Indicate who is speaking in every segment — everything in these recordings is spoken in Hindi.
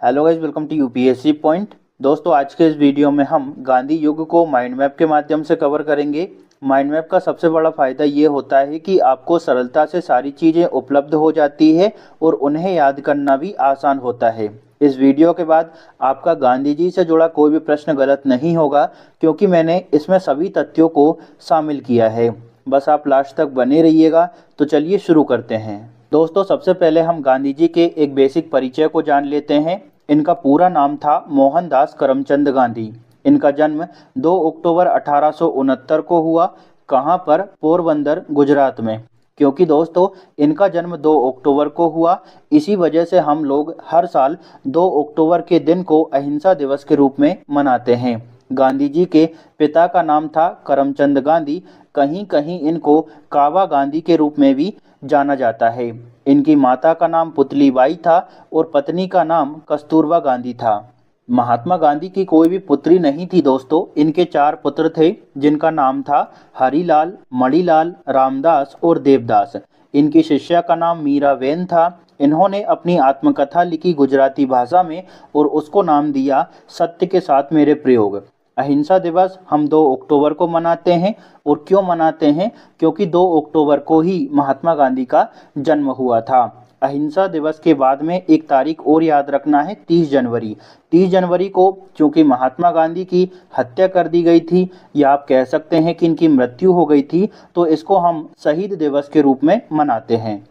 Speaker 1: Hello guys, welcome to UPSC point. दोस्तों, आज के इस वीडियो में हम गांधी युग को माइंड मैप के माध्यम से कवर करेंगे। माइंड मैप का सबसे बड़ा फ़ायदा ये होता है कि आपको सरलता से सारी चीज़ें उपलब्ध हो जाती है और उन्हें याद करना भी आसान होता है। इस वीडियो के बाद आपका गांधी जी से जुड़ा कोई भी प्रश्न गलत नहीं होगा, क्योंकि मैंने इसमें सभी तथ्यों को शामिल किया है। बस आप लास्ट तक बने रहिएगा। तो चलिए शुरू करते हैं। दोस्तों, सबसे पहले हम गांधी जी के एक बेसिक परिचय को जान लेते हैं। इनका पूरा नाम था मोहनदास करमचंद गांधी। इनका जन्म 2 अक्टूबर 1869 को हुआ। कहाँ पर? पोरबंदर, गुजरात में। क्योंकि दोस्तों इनका जन्म 2 अक्टूबर को हुआ, इसी वजह से हम लोग हर साल 2 अक्टूबर के दिन को अहिंसा दिवस के रूप में मनाते हैं। गांधी जी के पिता का नाम था करमचंद गांधी। कहीं कहीं इनको कावा गांधी के रूप में भी जाना जाता है। इनकी माता का नाम पुतलीबाई था और पत्नी का नाम कस्तूरबा गांधी था। महात्मा गांधी की कोई भी पुत्री नहीं थी दोस्तों। इनके 4 पुत्र थे, जिनका नाम था हरिलाल, मणिलाल, रामदास और देवदास। इनकी शिष्या का नाम मीराबेन था। इन्होंने अपनी आत्मकथा लिखी गुजराती भाषा में और उसको नाम दिया सत्य के साथ मेरे प्रयोग। अहिंसा दिवस हम 2 अक्टूबर को मनाते हैं। और क्यों मनाते हैं? क्योंकि 2 अक्टूबर को ही महात्मा गांधी का जन्म हुआ था। अहिंसा दिवस के बाद में एक तारीख और याद रखना है, 30 जनवरी। 30 जनवरी को चूंकि महात्मा गांधी की हत्या कर दी गई थी, या आप कह सकते हैं कि इनकी मृत्यु हो गई थी, तो इसको हम शहीद दिवस के रूप में मनाते हैं।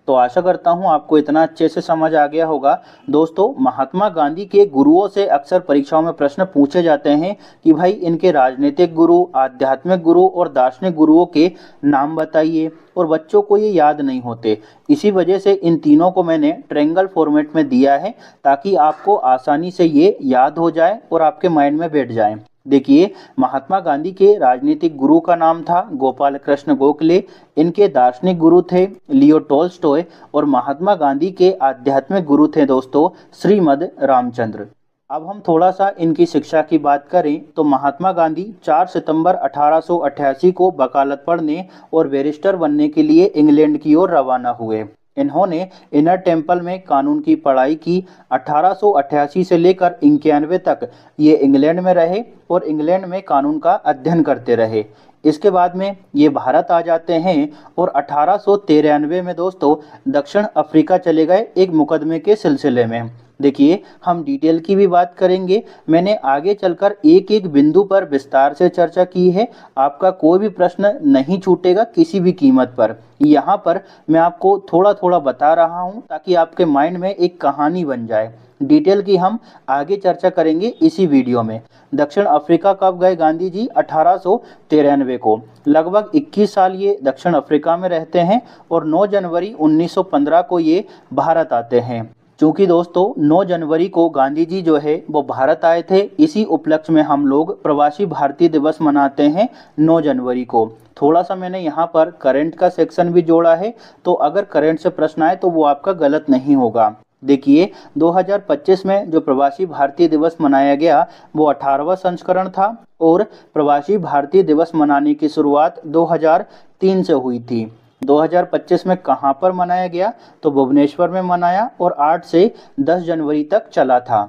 Speaker 1: तो आशा करता हूँ आपको इतना अच्छे से समझ आ गया होगा। दोस्तों, महात्मा गांधी के गुरुओं से अक्सर परीक्षाओं में प्रश्न पूछे जाते हैं कि भाई इनके राजनीतिक गुरु, आध्यात्मिक गुरु और दार्शनिक गुरुओं के नाम बताइए, और बच्चों को ये याद नहीं होते। इसी वजह से इन तीनों को मैंने ट्रायंगल फॉर्मेट में दिया है, ताकि आपको आसानी से ये याद हो जाए और आपके माइंड में बैठ जाए। देखिए, महात्मा गांधी के राजनीतिक गुरु का नाम था गोपाल कृष्ण गोखले। इनके दार्शनिक गुरु थे लियो टोल्स्टॉय। और महात्मा गांधी के आध्यात्मिक गुरु थे दोस्तों श्रीमद रामचंद्र। अब हम थोड़ा सा इनकी शिक्षा की बात करें तो महात्मा गांधी 4 सितंबर 1888 को वकालत पढ़ने और बैरिस्टर बनने के लिए इंग्लैंड की ओर रवाना हुए। इन्होंने इनर टेम्पल में कानून की पढ़ाई की। 1888 से लेकर 91 तक ये इंग्लैंड में रहे और इंग्लैंड में कानून का अध्ययन करते रहे। इसके बाद में ये भारत आ जाते हैं और 1893 में दोस्तों दक्षिण अफ्रीका चले गए एक मुकदमे के सिलसिले में। देखिए, हम डिटेल की भी बात करेंगे। मैंने आगे चलकर एक एक बिंदु पर विस्तार से चर्चा की है। आपका कोई भी प्रश्न नहीं छूटेगा किसी भी कीमत पर। यहाँ पर मैं आपको थोड़ा थोड़ा बता रहा हूँ ताकि आपके माइंड में एक कहानी बन जाए। डिटेल की हम आगे चर्चा करेंगे इसी वीडियो में। दक्षिण अफ्रीका कब गए गांधी जी? 1893 को। लगभग 21 साल ये दक्षिण अफ्रीका में रहते हैं और 9 जनवरी 1915 को ये भारत आते हैं। चूँकि दोस्तों 9 जनवरी को गांधी जी जो है वो भारत आए थे, इसी उपलक्ष्य में हम लोग प्रवासी भारतीय दिवस मनाते हैं 9 जनवरी को। थोड़ा सा मैंने यहाँ पर करंट का सेक्शन भी जोड़ा है, तो अगर करंट से प्रश्न आए तो वो आपका गलत नहीं होगा। देखिए, 2025 में जो प्रवासी भारतीय दिवस मनाया गया वो 18वां संस्करण था और प्रवासी भारतीय दिवस मनाने की शुरुआत 2003 से हुई थी। 2025 में कहाँ पर मनाया गया? तो भुवनेश्वर में मनाया और 8 से 10 जनवरी तक चला था।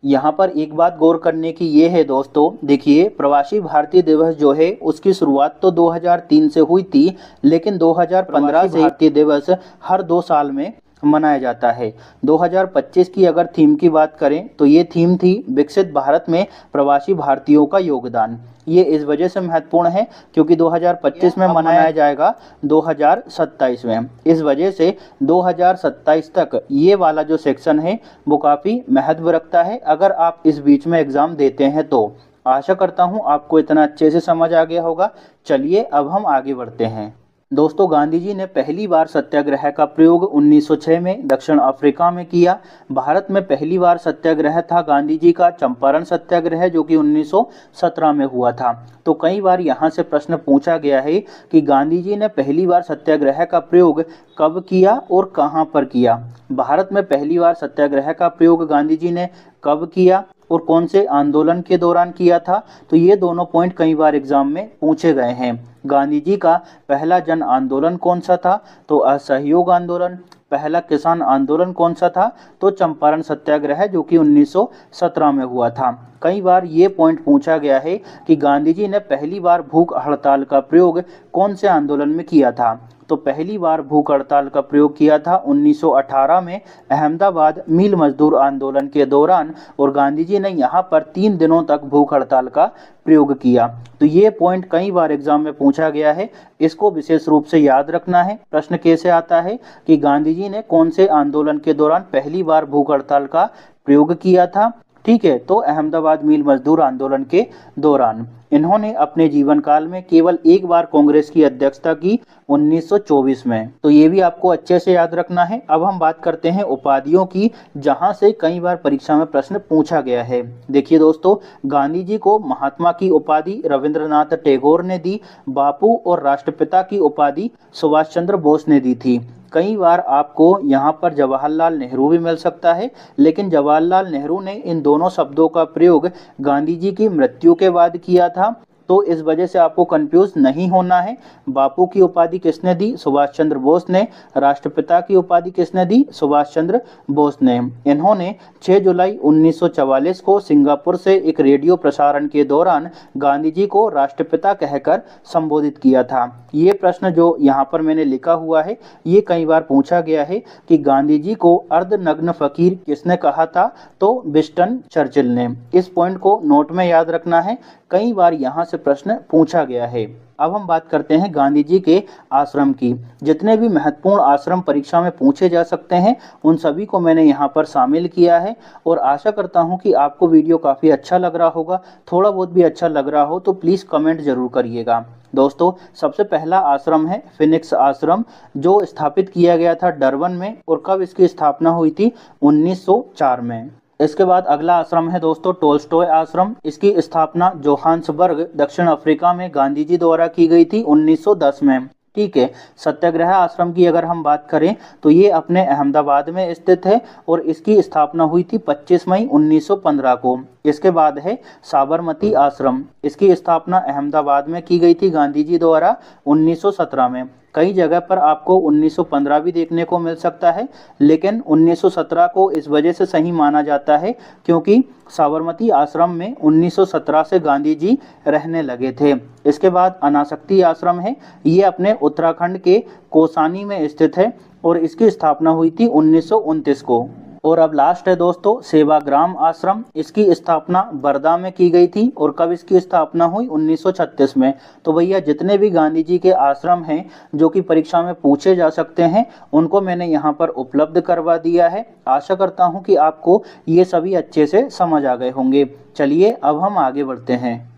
Speaker 1: यहाँ पर एक बात गौर करने की ये है दोस्तों, देखिए प्रवासी भारतीय दिवस जो है उसकी शुरुआत तो 2003 से हुई थी, लेकिन 2015 से भारतीय दिवस हर 2 साल में मनाया जाता है। 2025 की अगर थीम की बात करें तो ये थीम थी विकसित भारत में प्रवासी भारतीयों का योगदान। ये इस वजह से महत्वपूर्ण है क्योंकि 2025 में मनाया जाएगा 2027 में। इस वजह से 2027 तक ये वाला जो सेक्शन है वो काफ़ी महत्व रखता है अगर आप इस बीच में एग्ज़ाम देते हैं तो। आशा करता हूँ आपको इतना अच्छे से समझ आ गया होगा। चलिए अब हम आगे बढ़ते हैं। दोस्तों, गांधी जी ने पहली बार सत्याग्रह का प्रयोग 1906 में दक्षिण अफ्रीका में किया। भारत में पहली बार सत्याग्रह था गांधी जी का चंपारण सत्याग्रह, जो कि 1917 में हुआ था। तो कई बार यहाँ से प्रश्न पूछा गया है कि गांधी जी ने पहली बार सत्याग्रह का प्रयोग कब किया और कहाँ पर किया। भारत में पहली बार सत्याग्रह का प्रयोग गांधी जी ने कब किया और कौन से आंदोलन के दौरान किया था, तो ये दोनों पॉइंट कई बार एग्जाम में पूछे गए हैं। गांधी जी का पहला जन आंदोलन कौन सा था? तो असहयोग आंदोलन। पहला किसान आंदोलन कौन सा था? तो चंपारण सत्याग्रह, जो कि 1917 में हुआ था। कई बार ये पॉइंट पूछा गया है कि गांधी जी ने पहली बार भूख हड़ताल का प्रयोग कौन से आंदोलन में किया था? तो पहली बार भूख हड़ताल का प्रयोग किया था 1918 में अहमदाबाद मिल मजदूर आंदोलन के दौरान, और गांधी जी ने यहाँ पर 3 दिनों तक भूख हड़ताल का प्रयोग किया। तो ये पॉइंट कई बार एग्जाम में पूछा गया है, इसको विशेष रूप से याद रखना है। प्रश्न कैसे आता है कि गांधी जी ने कौन से आंदोलन के दौरान पहली बार भूख हड़ताल का प्रयोग किया था? ठीक है, तो अहमदाबाद मिल मजदूर आंदोलन के दौरान। इन्होंने अपने जीवन काल में केवल एक बार कांग्रेस की अध्यक्षता की, 1924 में। तो ये भी आपको अच्छे से याद रखना है। अब हम बात करते हैं उपाधियों की, जहां से कई बार परीक्षा में प्रश्न पूछा गया है। देखिए दोस्तों, गांधी जी को महात्मा की उपाधि रविंद्रनाथ टैगोर ने दी, बापू और राष्ट्रपिता की उपाधि सुभाष चंद्र बोस ने दी थी। कई बार आपको यहाँ पर जवाहरलाल नेहरू भी मिल सकता है, लेकिन जवाहरलाल नेहरू ने इन दोनों शब्दों का प्रयोग गांधी जी की मृत्यु के बाद किया था, तो इस वजह से आपको कंफ्यूज नहीं होना है। बापू की उपाधि किसने दी? सुभाष चंद्र बोस ने। राष्ट्रपिता की उपाधि किसने दी? सुभाष चंद्र बोस ने। इन्होंने 6 जुलाई 1944 को सिंगापुर से एक रेडियो प्रसारण के दौरान गांधी जी को राष्ट्रपिता कहकर संबोधित किया था। ये प्रश्न जो यहाँ पर मैंने लिखा हुआ है, ये कई बार पूछा गया है कि गांधी जी को अर्धनग्न फकीर किसने कहा था? तो विंस्टन चर्चिल ने। इस पॉइंट को नोट में याद रखना है, कई बार यहाँ से प्रश्न पूछा गया है। अब हम बात करते हैं गांधी जी के आश्रम की। जितने भी महत्वपूर्ण आश्रम परीक्षा में पूछे जा सकते हैं, उन सभी को मैंने यहाँ पर शामिल किया है, और आशा करता हूँ कि आपको वीडियो काफ़ी अच्छा लग रहा होगा। थोड़ा बहुत भी अच्छा लग रहा हो तो प्लीज़ कमेंट जरूर करिएगा। दोस्तों, सबसे पहला आश्रम है फिनिक्स आश्रम, जो स्थापित किया गया था डरबन में, और कब इसकी स्थापना हुई थी? 1904 में। इसके बाद अगला आश्रम है दोस्तों टोल्स्टॉय आश्रम। इसकी स्थापना जोहान्सबर्ग, दक्षिण अफ्रीका में गांधी जी द्वारा की गई थी 1910 में। ठीक है, सत्याग्रह आश्रम की अगर हम बात करें तो ये अपने अहमदाबाद में स्थित है, और इसकी स्थापना हुई थी 25 मई 1915 को। इसके बाद है साबरमती आश्रम। इसकी स्थापना अहमदाबाद में की गई थी गांधी जी द्वारा 1917 में। कई जगह पर आपको 1915 भी देखने को मिल सकता है, लेकिन 1917 को इस वजह से सही माना जाता है क्योंकि साबरमती आश्रम में 1917 से गांधी जी रहने लगे थे। इसके बाद अनासक्ति आश्रम है, ये अपने उत्तराखंड के कौसानी में स्थित है, और इसकी स्थापना हुई थी 1929 को। और अब लास्ट है दोस्तों सेवाग्राम आश्रम। इसकी स्थापना बरदा में की गई थी, और कब इसकी स्थापना हुई? 1936 में। तो भैया जितने भी गांधी जी के आश्रम हैं जो कि परीक्षा में पूछे जा सकते हैं, उनको मैंने यहाँ पर उपलब्ध करवा दिया है। आशा करता हूँ कि आपको ये सभी अच्छे से समझ आ गए होंगे। चलिए अब हम आगे बढ़ते हैं।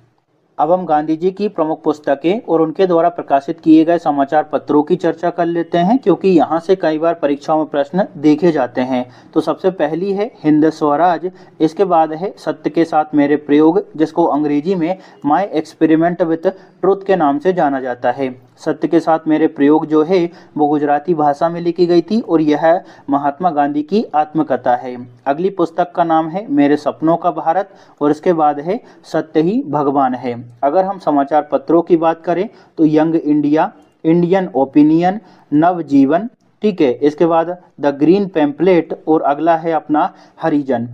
Speaker 1: अब हम गांधी जी की प्रमुख पुस्तकें और उनके द्वारा प्रकाशित किए गए समाचार पत्रों की चर्चा कर लेते हैं, क्योंकि यहाँ से कई बार परीक्षाओं में प्रश्न देखे जाते हैं। तो सबसे पहली है हिंद स्वराज। इसके बाद है सत्य के साथ मेरे प्रयोग, जिसको अंग्रेजी में माई एक्सपेरिमेंट विथ ट्रुथ के नाम से जाना जाता है। सत्य के साथ मेरे प्रयोग जो है वो गुजराती भाषा में लिखी गई थी, और यह महात्मा गांधी की आत्मकथा है। अगली पुस्तक का नाम है मेरे सपनों का भारत, और इसके बाद है सत्य ही भगवान है। अगर हम समाचार पत्रों की बात करें तो यंग इंडिया, इंडियन ओपिनियन, नवजीवन, ठीक है। इसके बाद द ग्रीन पैम्पलेट, और अगला है अपना हरिजन।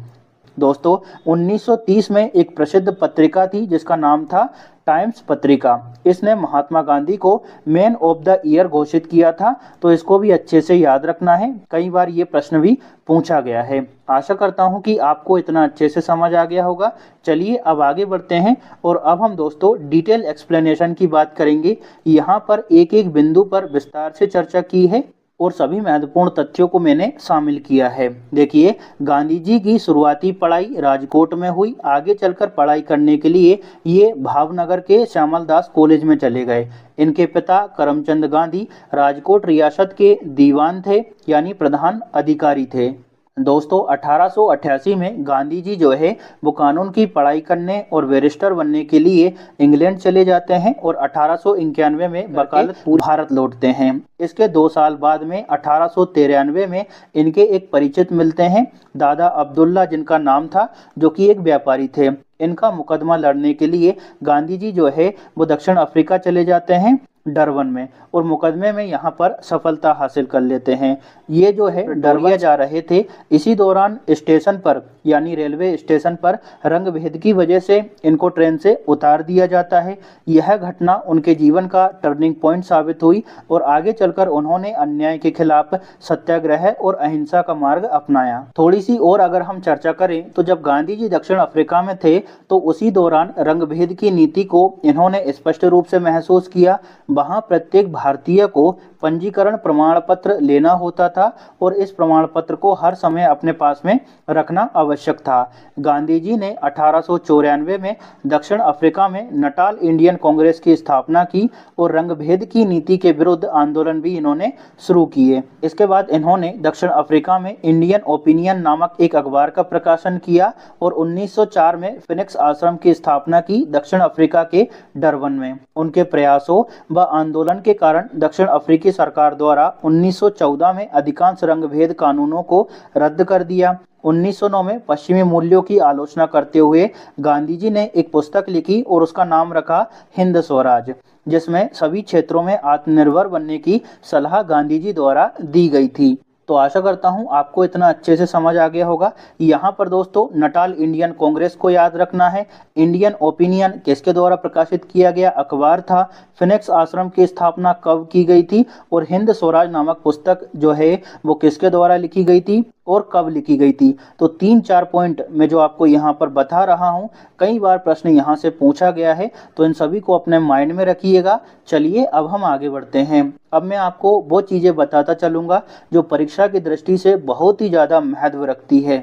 Speaker 1: दोस्तों 1930 में एक प्रसिद्ध पत्रिका थी जिसका नाम था टाइम्स पत्रिका। इसने महात्मा गांधी को मैन ऑफ द ईयर घोषित किया था, तो इसको भी अच्छे से याद रखना है, कई बार ये प्रश्न भी पूछा गया है। आशा करता हूं कि आपको इतना अच्छे से समझ आ गया होगा। चलिए अब आगे बढ़ते हैं, और अब हम दोस्तों डिटेल एक्सप्लेनेशन की बात करेंगे। यहाँ पर एक एक बिंदु पर विस्तार से चर्चा की है, और सभी महत्वपूर्ण तथ्यों को मैंने शामिल किया है। देखिए, गांधी जी की शुरुआती पढ़ाई राजकोट में हुई। आगे चलकर पढ़ाई करने के लिए ये भावनगर के श्यामल दास कॉलेज में चले गए। इनके पिता करमचंद गांधी राजकोट रियासत के दीवान थे, यानी प्रधान अधिकारी थे। दोस्तों 1888 में गांधी जी जो है वो कानून की पढ़ाई करने और बैरिस्टर बनने के लिए इंग्लैंड चले जाते हैं, और 1891 में वकालत पूरे भारत लौटते हैं। इसके 2 साल बाद में 1893 में इनके एक परिचित मिलते हैं, दादा अब्दुल्ला जिनका नाम था, जो कि एक व्यापारी थे। इनका मुकदमा लड़ने के लिए गांधी जी जो है वो दक्षिण अफ्रीका चले जाते हैं, डरवन में, और मुकदमे में यहाँ पर सफलता हासिल कर लेते हैं। ये जो है डरवा जा रहे थे, इसी दौरान स्टेशन पर यानी रेलवे स्टेशन पर रंग भेद की वजह से इनको ट्रेन से उतार दिया जाता है। यह घटना उनके जीवन का टर्निंग पॉइंट साबित हुई और आगे चलकर उन्होंने अन्याय के खिलाफ सत्याग्रह और अहिंसा का मार्ग अपनाया। थोड़ी सी और अगर हम चर्चा करें तो जब गांधी जी दक्षिण अफ्रीका में थे तो उसी दौरान रंग भेद की नीति को इन्होंने स्पष्ट रूप से महसूस किया। वहां प्रत्येक भारतीय को पंजीकरण प्रमाण पत्र लेना होता था और इस प्रमाण पत्र को हर समय अपने पास में रखना आवश्यक था। गांधी जी ने 1894 में दक्षिण अफ्रीका में नटाल इंडियन कांग्रेस की स्थापना की और रंग भेद की नीति के विरुद्ध आंदोलन भी इन्होंने शुरू किए। इसके बाद इन्होंने दक्षिण अफ्रीका में इंडियन ओपिनियन नामक एक अखबार का प्रकाशन किया और 1904 में फिनिक्स आश्रम की स्थापना की दक्षिण अफ्रीका के डरबन में। उनके प्रयासों व आंदोलन के कारण दक्षिण अफ्रीकी सरकार द्वारा 1914 में अधिकांश रंग भेद कानूनों को रद्द कर दिया। 1909 में पश्चिमी मूल्यों की आलोचना करते हुए गांधी जी ने एक पुस्तक लिखी और उसका नाम रखा हिंद स्वराज, जिसमें सभी क्षेत्रों में आत्मनिर्भर बनने की सलाह गांधी जी द्वारा दी गई थी। तो आशा करता हूं आपको इतना अच्छे से समझ आ गया होगा। यहाँ पर दोस्तों नटाल इंडियन कांग्रेस को याद रखना है, इंडियन ओपिनियन किसके द्वारा प्रकाशित किया गया अखबार था, फिनिक्स आश्रम की स्थापना कब की गई थी और हिंद स्वराज नामक पुस्तक जो है वो किसके द्वारा लिखी गई थी और कब लिखी गई थी। तो 3-4 पॉइंट मैं जो आपको यहाँ पर बता रहा हूँ, कई बार प्रश्न यहाँ से पूछा गया है, तो इन सभी को अपने माइंड में रखिएगा। चलिए अब हम आगे बढ़ते हैं। अब मैं आपको वो चीज़ें बताता चलूँगा जो परीक्षा की दृष्टि से बहुत ही ज़्यादा महत्व रखती है।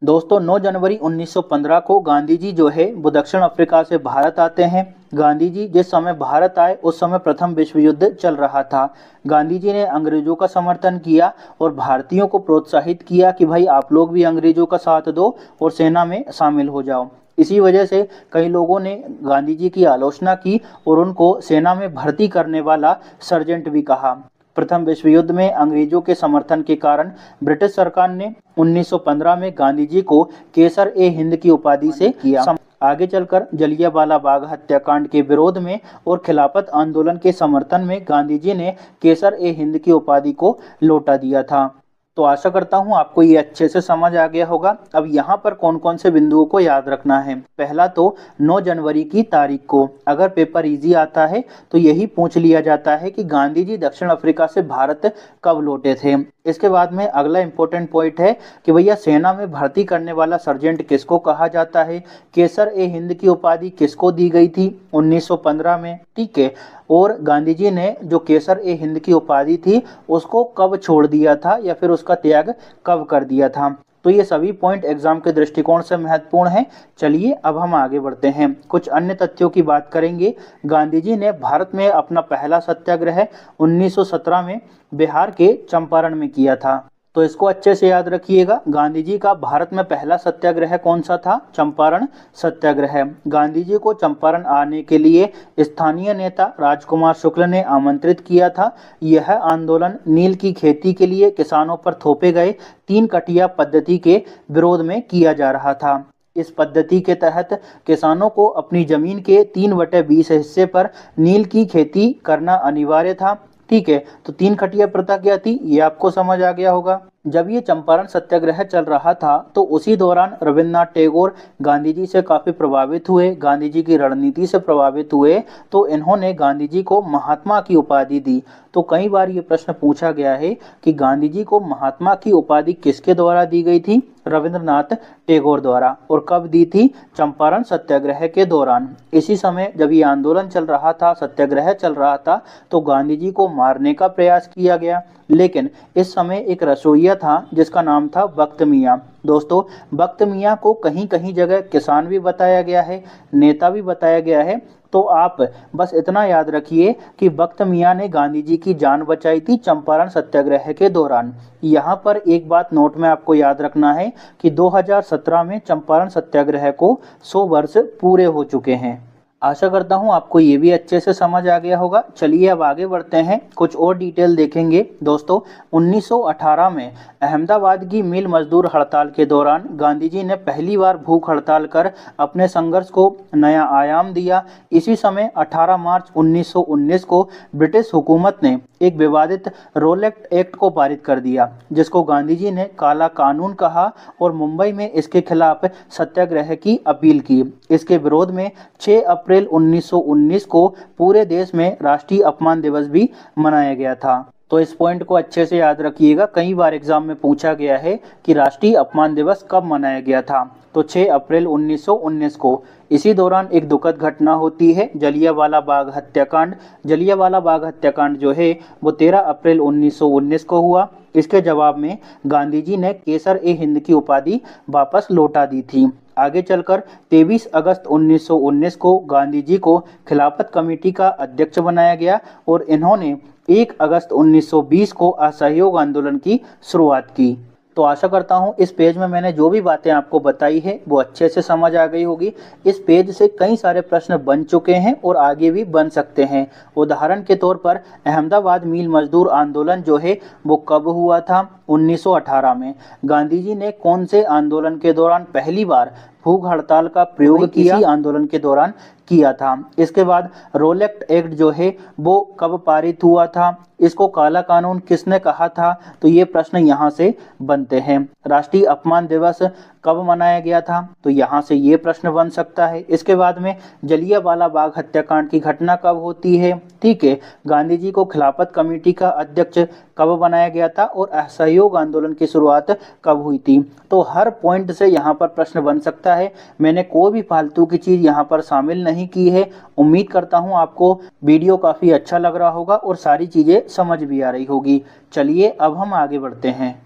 Speaker 1: दोस्तों 9 जनवरी 1915 को गांधी जी जो है वो दक्षिण अफ्रीका से भारत आते हैं। गांधी जी जिस समय भारत आए उस समय प्रथम विश्व युद्ध चल रहा था। गांधी जी ने अंग्रेजों का समर्थन किया और भारतीयों को प्रोत्साहित किया कि भाई आप लोग भी अंग्रेजों का साथ दो और सेना में शामिल हो जाओ। इसी वजह से कई लोगों ने गांधी जी की आलोचना की और उनको सेना में भर्ती करने वाला सर्जेंट भी कहा। प्रथम विश्व युद्ध में अंग्रेजों के समर्थन के कारण ब्रिटिश सरकार ने 1915 में गांधी जी को केसर ए हिंद की उपाधि से किया। आगे चलकर जलियांवाला बाग हत्याकांड के विरोध में और खिलाफत आंदोलन के समर्थन में गांधी जी ने केसर ए हिंद की उपाधि को लौटा दिया था। तो आशा करता हूं आपको ये अच्छे से समझ आ गया होगा। अब यहाँ पर कौन कौन से बिंदुओं को याद रखना है। पहला तो 9 जनवरी की तारीख को अगर पेपर इजी आता है तो यही पूछ लिया जाता है कि गांधी जी दक्षिण अफ्रीका से भारत कब लौटे थे। इसके बाद में अगला इंपॉर्टेंट पॉइंट है कि भैया सेना में भर्ती करने वाला सर्जेंट किसको कहा जाता है, केसर ए हिंद की उपाधि किसको दी गई थी 1915 में, ठीक है। और गांधी जी ने जो केसर ए हिंद की उपाधि थी उसको कब छोड़ दिया था या फिर उसका त्याग कब कर दिया था। तो ये सभी पॉइंट एग्जाम के दृष्टिकोण से महत्वपूर्ण है। चलिए अब हम आगे बढ़ते हैं, कुछ अन्य तथ्यों की बात करेंगे। गांधी जी ने भारत में अपना पहला सत्याग्रह 1917 में बिहार के चंपारण में किया था। तो इसको अच्छे से याद रखिएगा। गांधी जी का भारत में पहला सत्याग्रह कौन सा था, चंपारण सत्याग्रह। गांधी जी को चंपारण आने के लिए स्थानीय नेता राजकुमार शुक्ल ने आमंत्रित किया था। यह आंदोलन नील की खेती के लिए किसानों पर थोपे गए 3 कटिया पद्धति के विरोध में किया जा रहा था। इस पद्धति के तहत किसानों को अपनी जमीन के 3/20 हिस्से पर नील की खेती करना अनिवार्य था, ठीक है। तो 3 खटिया प्रथा क्या थी ये आपको समझ आ गया होगा। जब ये चंपारण सत्याग्रह चल रहा था तो उसी दौरान रविन्द्रनाथ टैगोर गांधी जी से काफ़ी प्रभावित हुए, गांधी जी की रणनीति से प्रभावित हुए, तो इन्होंने गांधी जी को महात्मा की उपाधि दी। तो कई बार ये प्रश्न पूछा गया है कि गांधी जी को महात्मा की उपाधि किसके द्वारा दी गई थी, रविन्द्रनाथ टैगोर द्वारा, और कब दी थी, चंपारण सत्याग्रह के दौरान। इसी समय जब ये आंदोलन चल रहा था, सत्याग्रह चल रहा था, तो गांधी जी को मारने का प्रयास किया गया। लेकिन इस समय एक रसोइया था जिसका नाम था बख्त मियाँ। दोस्तों बख्त मियाँ को कहीं कहीं जगह किसान भी बताया गया है, नेता भी बताया गया है। तो आप बस इतना याद रखिए कि बख्त मियाँ ने गांधी जी की जान बचाई थी चंपारण सत्याग्रह के दौरान। यहाँ पर एक बात नोट में आपको याद रखना है कि 2017 में चंपारण सत्याग्रह को 100 वर्ष पूरे हो चुके हैं। आशा करता हूँ आपको ये भी अच्छे से समझ आ गया होगा। चलिए अब आगे बढ़ते हैं, कुछ और डिटेल देखेंगे। दोस्तों 1918 में अहमदाबाद की मिल मजदूर हड़ताल के दौरान गांधी जी ने पहली बार भूख हड़ताल कर अपने संघर्ष को नया आयाम दिया। इसी समय 18 मार्च 1919 को ब्रिटिश हुकूमत ने एक विवादित रोलेट एक्ट को पारित कर दिया, जिसको गांधी जी ने काला कानून कहा और मुंबई में इसके खिलाफ सत्याग्रह की अपील की। इसके विरोध में 6 अप्रैल 1919 को पूरे देश में राष्ट्रीय अपमान दिवस भी मनाया गया था। तो इस पॉइंट को अच्छे से याद रखिएगा, कई बार एग्जाम में पूछा गया है कि राष्ट्रीय अपमान दिवस कब मनाया गया था। तो 6 अप्रैल 1919 को। इसी दौरान एक दुखद घटना होती है, जलियांवाला बाग हत्याकांड। जलियांवाला बाग हत्याकांड जो है वो 13 अप्रैल 1919 को हुआ। इसके जवाब में गांधी जी ने केसर ए हिंद की उपाधि वापस लौटा दी थी। आगे चलकर 23 अगस्त 1919 को गांधी जी को खिलाफत कमेटी का अध्यक्ष बनाया गया और इन्होंने 1 अगस्त 1920 को असहयोग आंदोलन की शुरुआत की। तो आशा करता हूँ इस पेज में मैंने जो भी बातें आपको बताई है वो अच्छे से समझ आ गई होगी। इस पेज से कई सारे प्रश्न बन चुके हैं और आगे भी बन सकते हैं। उदाहरण के तौर पर अहमदाबाद मिल मजदूर आंदोलन जो है वो कब हुआ था? 1918 में। गांधी जी ने कौन से आंदोलन के दौरान पहली बार भूख हड़ताल का प्रयोग किया? इसी आंदोलन के दौरान किया था। इसके बाद रोलेट एक्ट जो है वो कब पारित हुआ था? इसको काला कानून किसने कहा था? तो ये प्रश्न यहाँ से बनते हैं। राष्ट्रीय अपमान दिवस कब मनाया गया था? तो यहाँ से ये प्रश्न बन सकता है। इसके बाद में जलियांवाला बाग हत्याकांड की घटना कब होती है? ठीक है। गांधी जी को खिलाफत कमेटी का अध्यक्ष कब बनाया गया था और असहयोग आंदोलन की शुरुआत कब हुई थी? तो हर पॉइंट से यहाँ पर प्रश्न बन सकता है। मैंने कोई भी फालतू की चीज़ यहाँ पर शामिल नहीं की है। उम्मीद करता हूँ आपको वीडियो काफ़ी अच्छा लग रहा होगा और सारी चीज़ें समझ भी आ रही होगी। चलिए अब हम आगे बढ़ते हैं।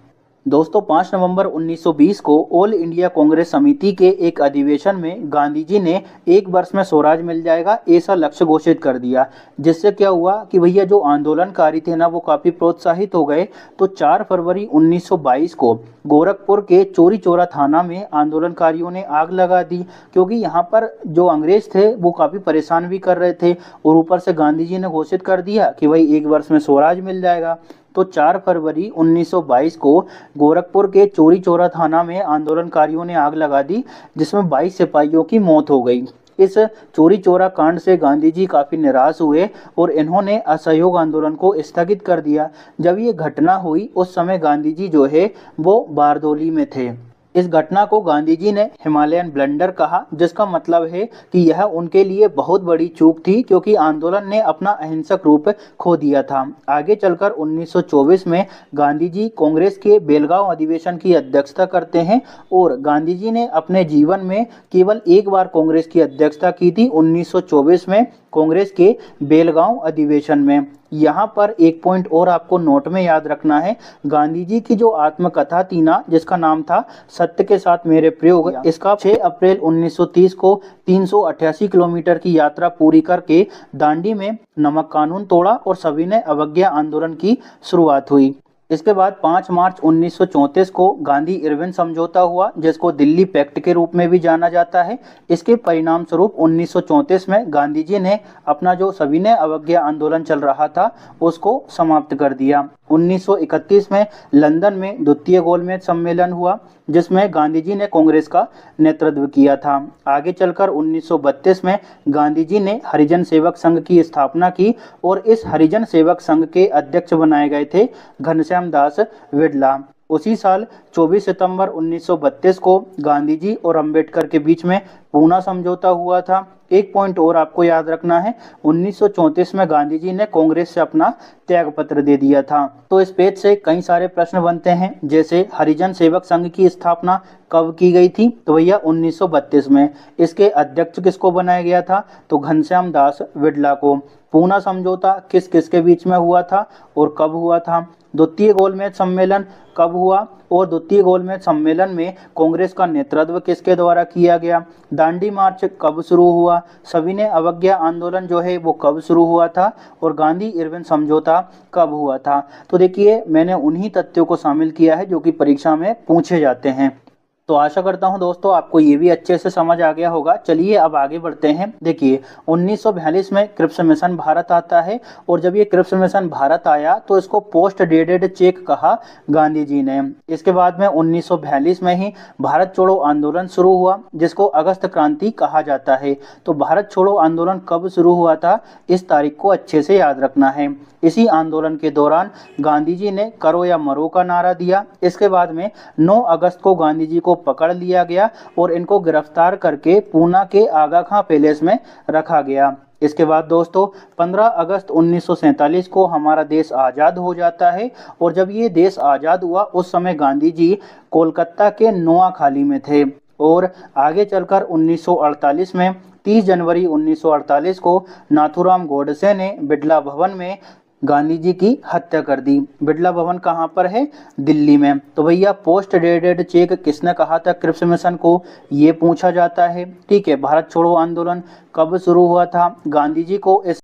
Speaker 1: दोस्तों 5 नवंबर 1920 को ऑल इंडिया कांग्रेस समिति के एक अधिवेशन में गांधी जी ने 1 वर्ष में स्वराज मिल जाएगा ऐसा लक्ष्य घोषित कर दिया। जिससे क्या हुआ कि भैया जो आंदोलनकारी थे ना वो काफ़ी प्रोत्साहित हो गए। तो 4 फरवरी 1922 को गोरखपुर के चौरी चौरा थाना में आंदोलनकारियों ने आग लगा दी, क्योंकि यहाँ पर जो अंग्रेज थे वो काफ़ी परेशान भी कर रहे थे और ऊपर से गांधी जी ने घोषित कर दिया कि भाई 1 वर्ष में स्वराज मिल जाएगा। तो 4 फरवरी 1922 को गोरखपुर के चौरी चौरा थाना में आंदोलनकारियों ने आग लगा दी, जिसमें 22 सिपाहियों की मौत हो गई। इस चौरी चौरा कांड से गांधी जी काफ़ी निराश हुए और इन्होंने असहयोग आंदोलन को स्थगित कर दिया। जब ये घटना हुई उस समय गांधी जी जो है वो बारदोली में थे। इस घटना को गांधी जी ने हिमालयन ब्लंडर कहा, जिसका मतलब है कि यह उनके लिए बहुत बड़ी चूक थी, क्योंकि आंदोलन ने अपना अहिंसक रूप खो दिया था। आगे चलकर 1924 में गांधी जी कांग्रेस के बेलगांव अधिवेशन की अध्यक्षता करते हैं और गांधी जी ने अपने जीवन में केवल 1 बार कांग्रेस की अध्यक्षता की थी, 1924 में कांग्रेस के बेलगांव अधिवेशन में। यहाँ पर एक पॉइंट और आपको नोट में याद रखना है। गांधी जी की जो आत्मकथा थी ना, जिसका नाम था सत्य के साथ मेरे प्रयोग, इसका 6 अप्रैल 1930 को 388 किलोमीटर की यात्रा पूरी करके दांडी में नमक कानून तोड़ा और सभी ने अवज्ञा आंदोलन की शुरुआत हुई। इसके बाद 5 मार्च 1934 को गांधी इरविन समझौता हुआ, जिसको दिल्ली पैक्ट के रूप में भी जाना जाता है। इसके परिणाम स्वरूप 1934 में गांधी जी ने अपना जो सविनय अवज्ञा आंदोलन चल रहा था उसको समाप्त कर दिया। 1931 में लंदन में द्वितीय गोलमेज सम्मेलन हुआ, जिसमें गांधी जी ने कांग्रेस का नेतृत्व किया था। आगे चलकर 1932 में गांधी जी ने हरिजन सेवक संघ की स्थापना की और इस हरिजन सेवक संघ के अध्यक्ष बनाए गए थे घनश्याम दास बिड़ला। उसी साल 24 सितंबर 1932 को गांधी जी और अंबेडकर के बीच में पूना समझौता हुआ था। एक पॉइंट और आपको याद रखना है, 1934 में गांधी जी ने कांग्रेस से अपना त्याग पत्र दे दिया था। तो इस पेज से कई सारे प्रश्न बनते हैं, जैसे हरिजन सेवक संघ की स्थापना कब की गई थी? तो भैया 1932 में। इसके अध्यक्ष किसको बनाया गया था? तो घनश्याम दास बिड़ला को। पूना समझौता किस किस के बीच में हुआ था और कब हुआ था? द्वितीय गोलमेज सम्मेलन कब हुआ और द्वितीय गोलमेज सम्मेलन में कांग्रेस का नेतृत्व किसके द्वारा किया गया? दांडी मार्च कब शुरू हुआ? सविनय अवज्ञा आंदोलन जो है वो कब शुरू हुआ था और गांधी इरविन समझौता कब हुआ था? तो देखिए मैंने उन्हीं तथ्यों को शामिल किया है जो कि परीक्षा में पूछे जाते हैं। तो तो आशा करता हूं दोस्तों आपको ये भी अच्छे से समझ आ गया होगा। चलिए अब आगे बढ़ते हैं। देखिए 1942 में क्रिप्स मिशन भारत आता है और जब ये क्रिप्स मिशन भारत आया तो इसको पोस्ट डेटेड चेक कहा गांधी जी ने। इसके बाद में 1942 में ही भारत छोड़ो आंदोलन शुरू हुआ जिसको अगस्त क्रांति कहा जाता है। तो भारत छोड़ो आंदोलन कब शुरू हुआ था, इस तारीख को अच्छे से याद रखना है। इसी आंदोलन के दौरान गांधी जी ने करो या मरो का नारा दिया। इसके बाद में 9 अगस्त को गांधी जी को पकड़ लिया गया और इनको गिरफ्तार करके पूना के आगा खां पैलेस में रखा गया। इसके बाद दोस्तों 15 अगस्त 1947 को हमारा देश आज़ाद हो जाता है और जब ये देश आज़ाद हुआ उस समय गांधी जी कोलकाता के नोआखाली में थे और आगे चलकर 1948 में 30 जनवरी 1948 को नाथूराम गोडसे ने बिड़ला भवन में गांधी जी की हत्या कर दी। बिड़ला भवन कहाँ पर है, दिल्ली में। तो भैया पोस्ट डेटेड चेक किसने कहा था क्रिप्स मिशन को, ये पूछा जाता है। ठीक है, भारत छोड़ो आंदोलन कब शुरू हुआ था, गांधी जी को इस